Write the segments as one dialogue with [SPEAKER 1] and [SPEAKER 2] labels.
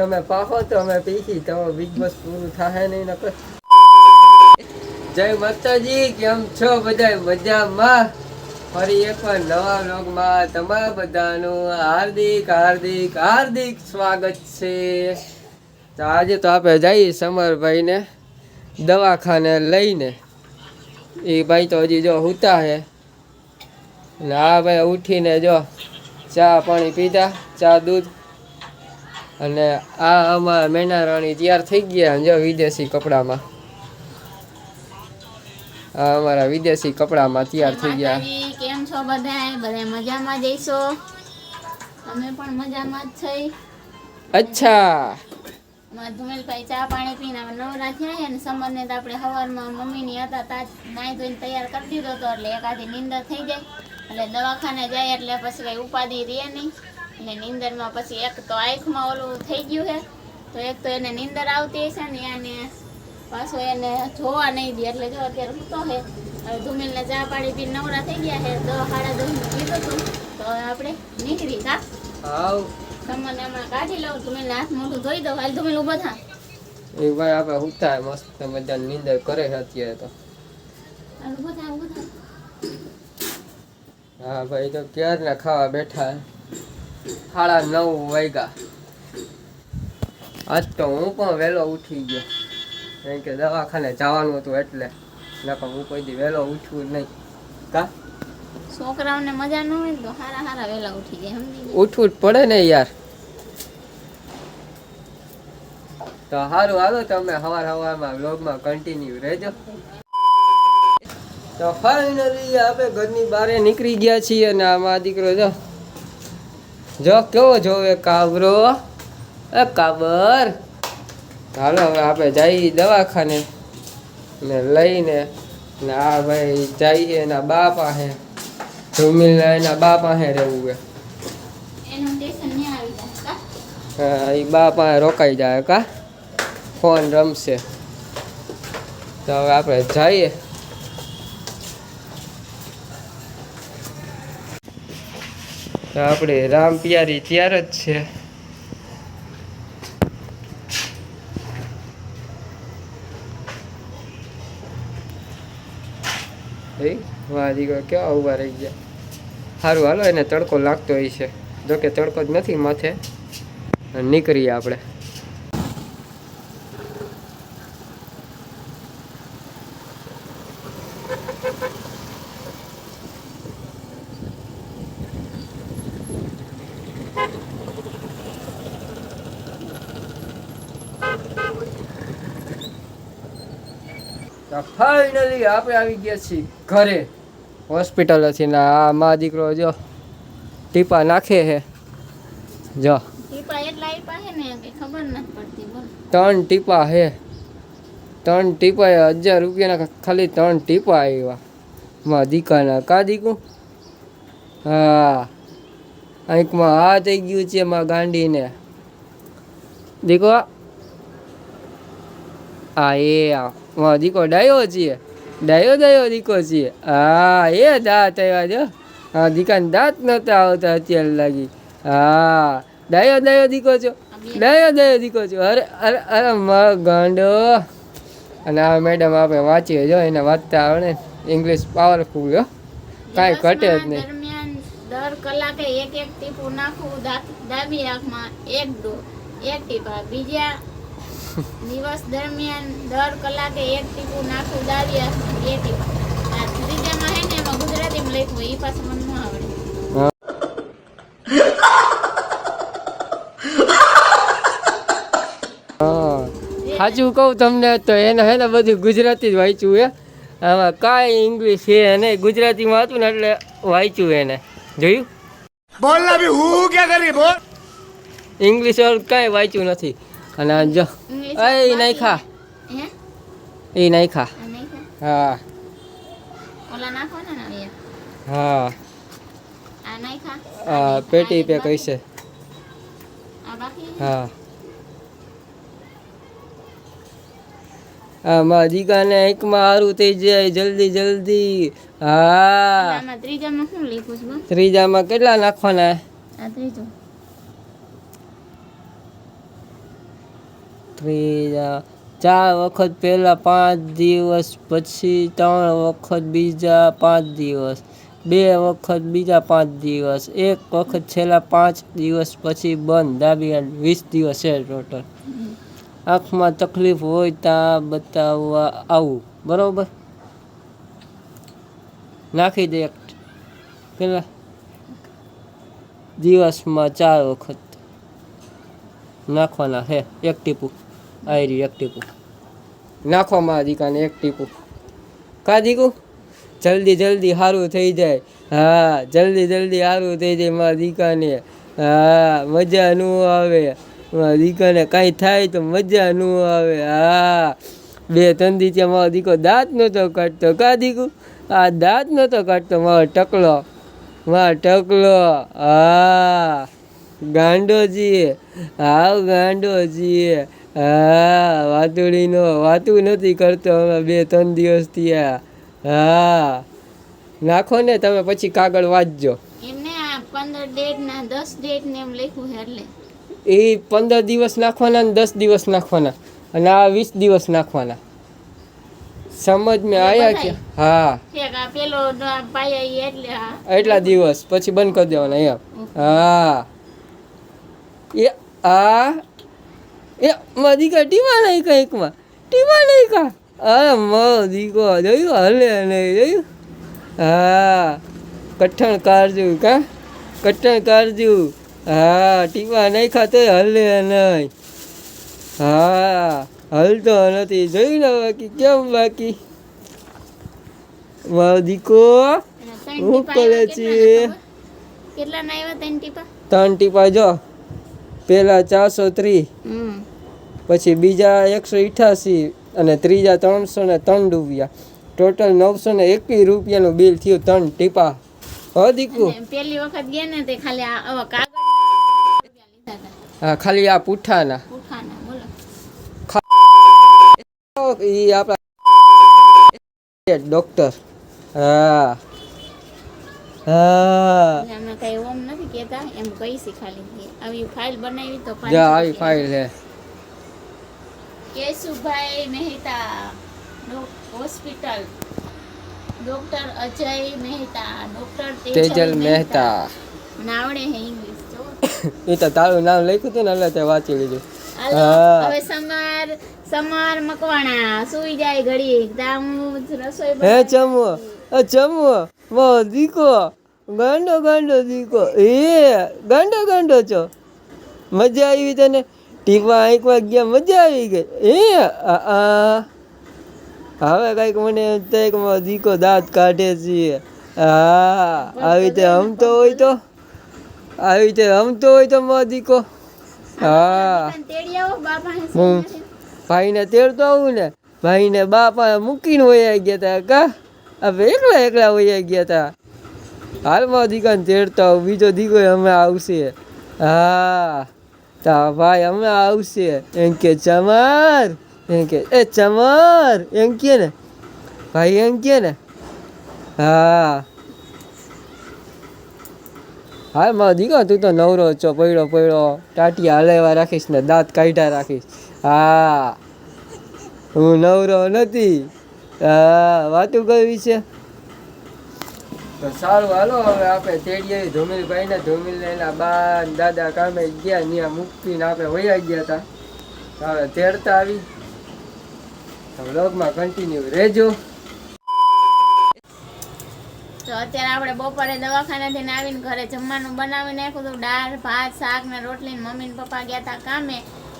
[SPEAKER 1] તમે પાહો તો અમે પીસી તો બિગ બોસ પૂરું થાય નહીં નકર. જય માતાજી, કેમ છો બધા? મજામાં? ફરી એકવાર નવા વ્લોગમાં તમારા બધાનું હાર્દિક હાર્દિક હાર્દિક સ્વાગત છે. તો આજે તો આપણે જઈએ સમરભાઈને દવાખાને લઈને. એ ભાઈ તો હજી જો હુતા હે ને આ ભાઈ ઉઠીને જો ચા પાણી પીધા, ચા દૂધ. અને આ અમારા મેના રાણી તૈયાર થઈ ગયા જો વિદેશી કપડામાં. આ અમારા વિદેશી કપડામાં તૈયાર થઈ ગયા.
[SPEAKER 2] કેમ છો બધા? બધા મજામાં જઈશો? અમે પણ મજામાં જ છે.
[SPEAKER 1] અચ્છા,
[SPEAKER 2] ધુમેલભાઈ ચા પાણી પીને નવરા થયા અને સમરને તો આપણે સવારમાં મમ્મીની હતા તા નાઈ ધોઈને તૈયાર કરી દીધો હતો એટલે એકાદી નીંદર થઈ જાય. એટલે દવાખાને જાય એટલે પછી કઈ ઉપાધિ રહે નહીં. એટલે નીંદરમાં પછી એક તો આંખમાં ઓલું થઈ ગયું છે, તો એક તો એને નીંદર આવતી હશે ને એને પાછો એને જોવા નહીં દે. એટલે જો અત્યારે સૂતો છે. હવે ધુમેલને ચા પાણી પીને નવરા થઈ ગયા છે. 10-10:30 પીધું હતું તો આપણે નીકળી તા. તમને હમણાં કાઢી લઉં, ધુમેલને હાથ મોઢું ધોઈ દઉં. હાલ ધુમેલ ઊભો થા.
[SPEAKER 1] એ ભાઈ આપણે હુતા મસ્ત મજાની નીંદર કરે છે અત્યારે તો.
[SPEAKER 2] હાલ ઊભો થા, ઊભો થા.
[SPEAKER 1] હા ભાઈ તો ક્યારના ખાવા બેઠા. 9:30 વાગ્યા. આજ તો હું પણ વહેલો ઉઠી ગયો કેમ કે દવાખાને જવાનું હતું એટલે. નકર હું કોઈ દી વહેલો ઉઠવું નહીં. કા
[SPEAKER 2] છોકરાઓને મજા ન હોય તો હારા વહેલા ઉઠી જાય.
[SPEAKER 1] ઉઠવું જ પડે ને યાર. તો સારું, હાલો તમે સવારમાં વ્લોગમાં કન્ટિન્યુ રહેજો. તો ફાઇનલી આપણે ઘરની બહાર નીકળી ગયા છીએ અને આમાં દીકરો જો કેવો જોવે કાબરો. એ કાબર, હાલો હવે આપણે જઈએ દવાખાને ને લઈને. ને આ ભાઈ જઈએ એના બા પાસે. ધુમિલ એના બા પાસે રહેવું છે. હા, એ બા પાસે રોકાઈ જાય કા ફોન રમશે. તો હવે આપણે જઈએ. તો આપણે રામ પિયારી તૈયાર જ છે. વાહ દીકરો કેવા ઊભા રહી ગયા. સારું હાલો, એને તડકો લાગતો હોય છે. જોકે તડકો જ નથી માથે. નીકળીએ આપણે. ફાઇનલી આપણે આવી ગયા છીએ ઘરે હોસ્પિટલથી. ને આ મા દીકરો જો ટીપા નાખે છે. જો
[SPEAKER 2] 3
[SPEAKER 1] ટીપા છે. 3 ટીપા 1000 રૂપિયાના ખાલી 3 ટીપા આવ્યા મા દીકાના. કા દીકું? હા, આંખમાં આ થઈ ગયું છે માં ગાંડીને. દીકો આ દીકો ડાયો છીએ. ડાયો દીકો છીએ. હા, એ દાંત આવ્યા જો. હા, દીકાને દાંત નહોતા આવતા અત્યારે લાગી. હા, ડાયો દીકો છો. ડાયો દીકો છો. અરે અરે અરે મારો ગાંડો. અને આ મેડમ આપણે વાંચીએ જો, એને વાંચતા આવડે. ઇંગ્લિશ પાવરફુલ હો, કાંઈ ઘટે જ નહીં.
[SPEAKER 2] દર કલાકે એક ટીપું નાખવું ડાબી આંખમાં, એક ટીપા. બીજા દિવસ દરમિયાન દર કલાકે એક ટીપું નાખવું ડાબી આંખમાં, 2 ટીપા. આ ત્રીજામાં હે ને એમાં ગુજરાતીમાં લખ્યું, એ પાછું મને ન આવડે.
[SPEAKER 1] સાચું કહું તમને તો એને હે ને બધું ગુજરાતી જ વાંચ્યું હે. આમાં કાંઈ ઇંગ્લિશ છે નહીં, ગુજરાતીમાં હતું ને એટલે વાંચ્યું એને. જોયું? બોલ ના ભી હું ક્યાં કરી બોલ. ઇંગ્લિશ વાળું કાંઈ વાંચ્યું નથી. અને જો એ નાખા. હા હા, પેટી પે કહીશે. હા, આમાં દીકાને એકમાં સારું થઈ જાય જલ્દી. હા, ત્રીજામાં કેટલા નાખવાના? ત્રીજા 4 વખત પહેલાં 5 દિવસ, પછી 3 વખત બીજા 5 દિવસ, 2 વખત બીજા 5 દિવસ, 1 વખત છેલ્લા 5 દિવસ પછી બંધ. ડાબી હાથ 20 દિવસ છે ટોટલ. આંખમાં તકલીફ હોય ત્યાં બતાવવા આવું. બરોબર, નાખી દે. કેટલા દિવસમાં 4 વખત નાખવાના હે. 1 ટીપું આયરી, 1 ટીપું નાખવામાં દીકાને, 1 ટીપું કા દીકું. જલ્દી જલ્દી સારું થઈ જાય. હા, જલ્દી જલ્દી સારું થઈ જાય મારા દીકાને. હા, મજા ન આવે મારા દીકાને, કાંઈ થાય તો મજા ન આવે. હા, 2-3 દી ત્યાં મારો દીકો દાંત નહોતો કાઢતો. કા દીકું, આ દાંત નહોતો કાઢતો મારો ટકલો, મારો ટકલો. હા, ગાંડોજી, હાવ ગાંડોજી. હા, વાતુડીનો વાતું નથી કરતો હવે 2-3 દિવસ થયા. હા, નાખો ને તમે, પછી કાગળ વાંચજો.
[SPEAKER 2] એમને આ 15 ડેટ ના 10 ડેટ ને એમ લખ્યું છે એટલે
[SPEAKER 1] એ 15 દિવસ નાખવાના ને 10 દિવસ નાખવાના, અને આ 20 દિવસ નાખવાના. સમજ મેં આયા કે? હા,
[SPEAKER 2] ઠીક. આ પેલો પાયા ઈ એટલે હા
[SPEAKER 1] એટલા દિવસ પછી બંધ કરી દેવાના એમ. હા, એ આ એ દીકા ટીમા નહીં કંઈકમાં, ટીમા નહીં કા. અરે મારો દીકો જોયું હલે નહીં જોયું. હા, કઠણ કારજુ કા, કઠણ કારજુ. હા, ટીમા નહીં ખાતો હલે નહીં. હા, હલતો નથી. જોયું ને બાકી કેમ? બાકી મારો દીકો હું કરે છે?
[SPEAKER 2] કેટલા ના આવ્યા? 3 ટીપા.
[SPEAKER 1] 3 ટીપા જો, પેલા 430, પછી બીજા 188, અને ત્રીજા 303 રૂપિયા. ટોટલ 921 રૂપિયાનું બિલ થયું 3 ટીપા. હો દીકુ,
[SPEAKER 2] પેલી વખત ગયા ને તે ખાલી આ કાગળ લીધા હતા.
[SPEAKER 1] હા, ખાલી આ પૂઠાના.
[SPEAKER 2] ઉઠાના બોલો.
[SPEAKER 1] ઈ આપણા ડોક્ટર. હા હા,
[SPEAKER 2] અમે કઈ ઓમ નથી કહેતા, એમ કહી છે ખાલી. આવી ફાઇલ બનાવી તો
[SPEAKER 1] જા આવી ફાઇલ હે.
[SPEAKER 2] Keshubhai Mehta hospital, doctor Ajay Mehta, doctor
[SPEAKER 1] Tejal Mehta.
[SPEAKER 2] મને આવડે હે ઇંગ્લિશ જો.
[SPEAKER 1] એ તો તારું નામ લખ્યું હતું ને એટલે તે વાંચી લીધું.
[SPEAKER 2] હાલો, હવે સમાર મકવાણા સુઈ જાય ઘડી. તામ રસોઈ
[SPEAKER 1] હે ચમો, ચમો મારો દીકો ગાંડો ગાંડો દીકો. એ ગાંડો ગાંડો છો. મજા આવી તને? ટીપા આંકવા ગયા, મજા આવી ગઈ. હવે કઈક મને એમ થાય કે મારો દીકો દાંત કાઢે છે. હા, આવી રીતે હમતો હોય તો, આવી રીતે હમતો હોય તો મારો દીકો. હા,
[SPEAKER 2] તેડી આવો બાપા.
[SPEAKER 1] હું ભાઈને તેડતો આવું ને. ભાઈને બાપા મૂકીને વયા ગયા હતા કા. હવે એકલા એકલા વયા ગયા હતા. હાલમાં દીકાને તેડતો આવું. બીજો દીકો અમે આવશે. હા, તા ભાઈ અમે આવશે. એમ કે ચમર, એમ કે એ ચમર, એમ કે ને ભાઈ, એમ કે ને. હા, હા મારો દીકો, તું તો નવરો છો. પડ્યો પડ્યો ટાટિયા હલાવ્યા રાખીશ ને દાંત કાઢ્યા રાખીશ. હા, હું નવરો નથી. હા, વાતું કરવી છે તો સારું. હાલો હવે આપણે તેડીએ ધૂમિલભાઈ ને. ધૂમિલ એના બા દાદા કામે ગયા, ત્યાં મૂકીને આપણે વયા ગયા હતા. હવે તેડતા આવી. વ્લોગમાં કન્ટિન્યુ રહેજો.
[SPEAKER 2] તો અત્યારે આપણે બપોરે દવાખાનાથી આવીને ઘરે જમવાનું બનાવી નાખ્યું હતું. દાળ ભાત શાક ને રોટલી. મમ્મી ને પપ્પા ગયા હતા કામે,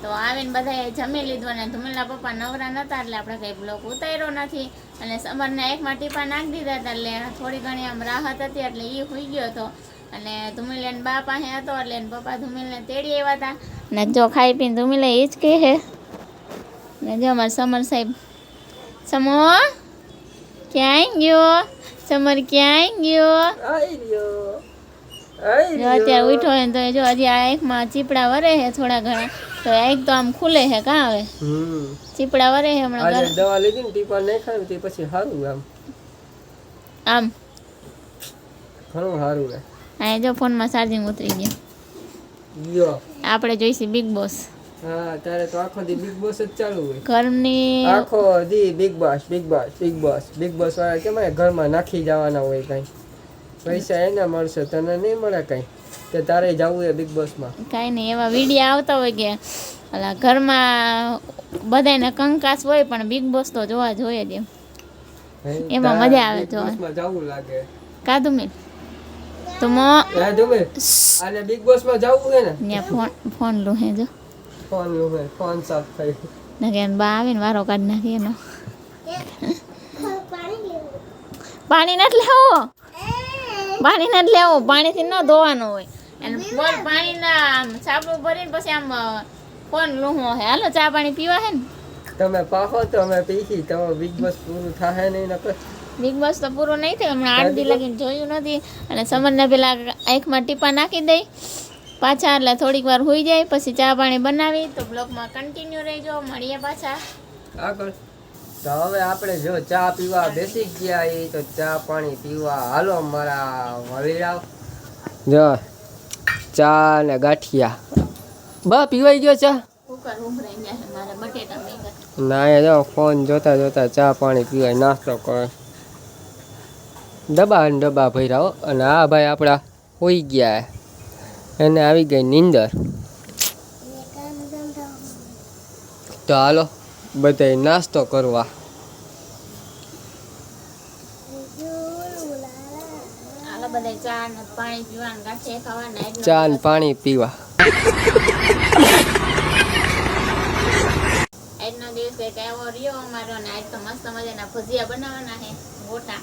[SPEAKER 2] તો આવીને બધાએ જમી લીધું. અને ધુમેલના પપ્પા નવરા નહોતા એટલે આપણે કંઈ બ્લોગ ઉતાર્યો નથી. અને સમરને એકમાં ટીપા નાખી દીધા હતા એટલે થોડી ઘણી આમ રાહત હતી, એટલે એ સુઈ ગયો હતો. અને ધુમેલ એને બા પાસે હતો એટલે એને પપ્પા ધુમેલને તેડી આવ્યા હતા. ને જો ખાઈ પીને ધુમેલે એ જ કહે છે. ને જો અમારા સમર સાહેબ, સમો ક્યાંય ગયો? સમર ક્યાંય ગયો? જો અત્યારે ઉઠો હોય ને તો જો હજી આ આંખમાં ચીપડા વરે છે થોડા ઘણા. તો આંખ તો આમ ખુલે છે કા હવે ચીપડા વરે છે હમણાં.
[SPEAKER 1] દવા લીધી ને ટીપા નહીં ખાય તે પછી સારું.
[SPEAKER 2] આમ
[SPEAKER 1] ઘણું સારું હે.
[SPEAKER 2] હા, જો ફોનમાં ચાર્જિંગ ઉતરી ગયો. આપણે જોઈશું બિગ બોસ.
[SPEAKER 1] હા તારે તો આખો દી બિગ બોસ જ ચાલુ હોય.
[SPEAKER 2] ઘરની
[SPEAKER 1] આખો દી big boss big boss big boss big boss વાળા કેમ ઘરમાં નાખી જવાના હોય કઈ પૈસા એને મળશે તને નહીં મળે કઈ કે તારે જવું એ બિગ બોસમાં.
[SPEAKER 2] કાંઈ નહીં એવા વિડીયો આવતા હોય કે ઓલા ઘરમાં બધાને કંકાસ હોય પણ બિગ બોસ તો જોવા જોઈએ જ એમ. એમાં
[SPEAKER 1] તારે
[SPEAKER 2] મજા આવે
[SPEAKER 1] બિગ
[SPEAKER 2] જોવાની.
[SPEAKER 1] બોસમાં જવું લાગે.
[SPEAKER 2] કાધું મેં તો
[SPEAKER 1] હે જુમે આને બિગ બોસમાં જવું છે ને
[SPEAKER 2] ત્યાં ફોન લો હે જો
[SPEAKER 1] ફોન લુમે ફોન સાફ થઈ
[SPEAKER 2] ને કે બા આવીને વારો કાઢી નાખી એનો. પાણી નથી લેવું પાણી નથી લેવું પાણીથી ન ધોવાનું હોય અને બોલ પાણીના સાબુ ભરીને પછી આમ ફોન લૂહો હે. હાલો ચા પાણી પીવા હે ને
[SPEAKER 1] તમે પાહો તો અમે પીખી તો બિગ બોસ પૂરું થાય નહીં નકર.
[SPEAKER 2] બિગ બોસ તો પૂરો નહીં થયો હમણાં 8 દી લગીને જોયું નથી અને સમરને પેલા આંખમાં ટીપા નાખી દઈ પાછા એટલે થોડીક વાર હોઈ જાય પછી ચા પાણી બનાવી તો બ્લોગમાં કન્ટિન્યુ રહેજો. મળીએ પાછા
[SPEAKER 1] આગળ. તો હવે આપણે જો ચા પીવા બેસી ગયા એ તો ચા પાણી પીવા હાલો મારા વળીરાવ. જો ચા ને ગાંઠિયા બા પીવાઈ ગયો ચા.
[SPEAKER 2] કુકર ઉભરાઈ ગયા છે મારે બટેટા મેંગા.
[SPEAKER 1] ના એ જો ફોન જોતા જોતા ચા પાણી પીવાય નાસ્તો કરે ડબ્બા ને ડબ્બા ભર્યા હો. અને આ ભાઈ આપણા હોઈ ગયા એને આવી ગઈ નીંદર. તો હાલો બધાય નાસ્તો કરવા.
[SPEAKER 2] હાલો બધા ચા ને પાણી પીવાનું ગાંઠિયા ખાવાના
[SPEAKER 1] ચા ને પાણી પીવા.
[SPEAKER 2] આજનો દિવસ કંઈક એવો રહ્યો અમારો ને આજ તો મસ્ત મજાના ભજીયા બનાવવાના છે ગોટા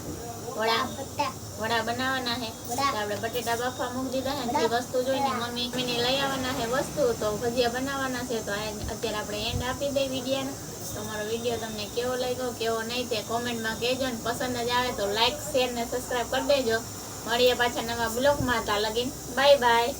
[SPEAKER 2] વડા બનાવવાના છે. તો આપણે બટેટા બાફવા મૂકી દીધા છે ને જે વસ્તુ જોઈને મમ્મીને લઈ આવવાના છે વસ્તુ તો ભજીયા બનાવવાના છે. તો અત્યારે આપણે એન્ડ આપી દઈએ વિડીયોનો. તમારો વિડીયો તમને કેવો લાગ્યો કેવો નહીં તે કોમેન્ટમાં કહેજો ને પસંદ જ આવે તો લાઈક શેર ને સબસ્ક્રાઈબ કરી દેજો. મળીએ પાછા નવા બ્લોગમાં. ત્યાં લગીને બાય બાય.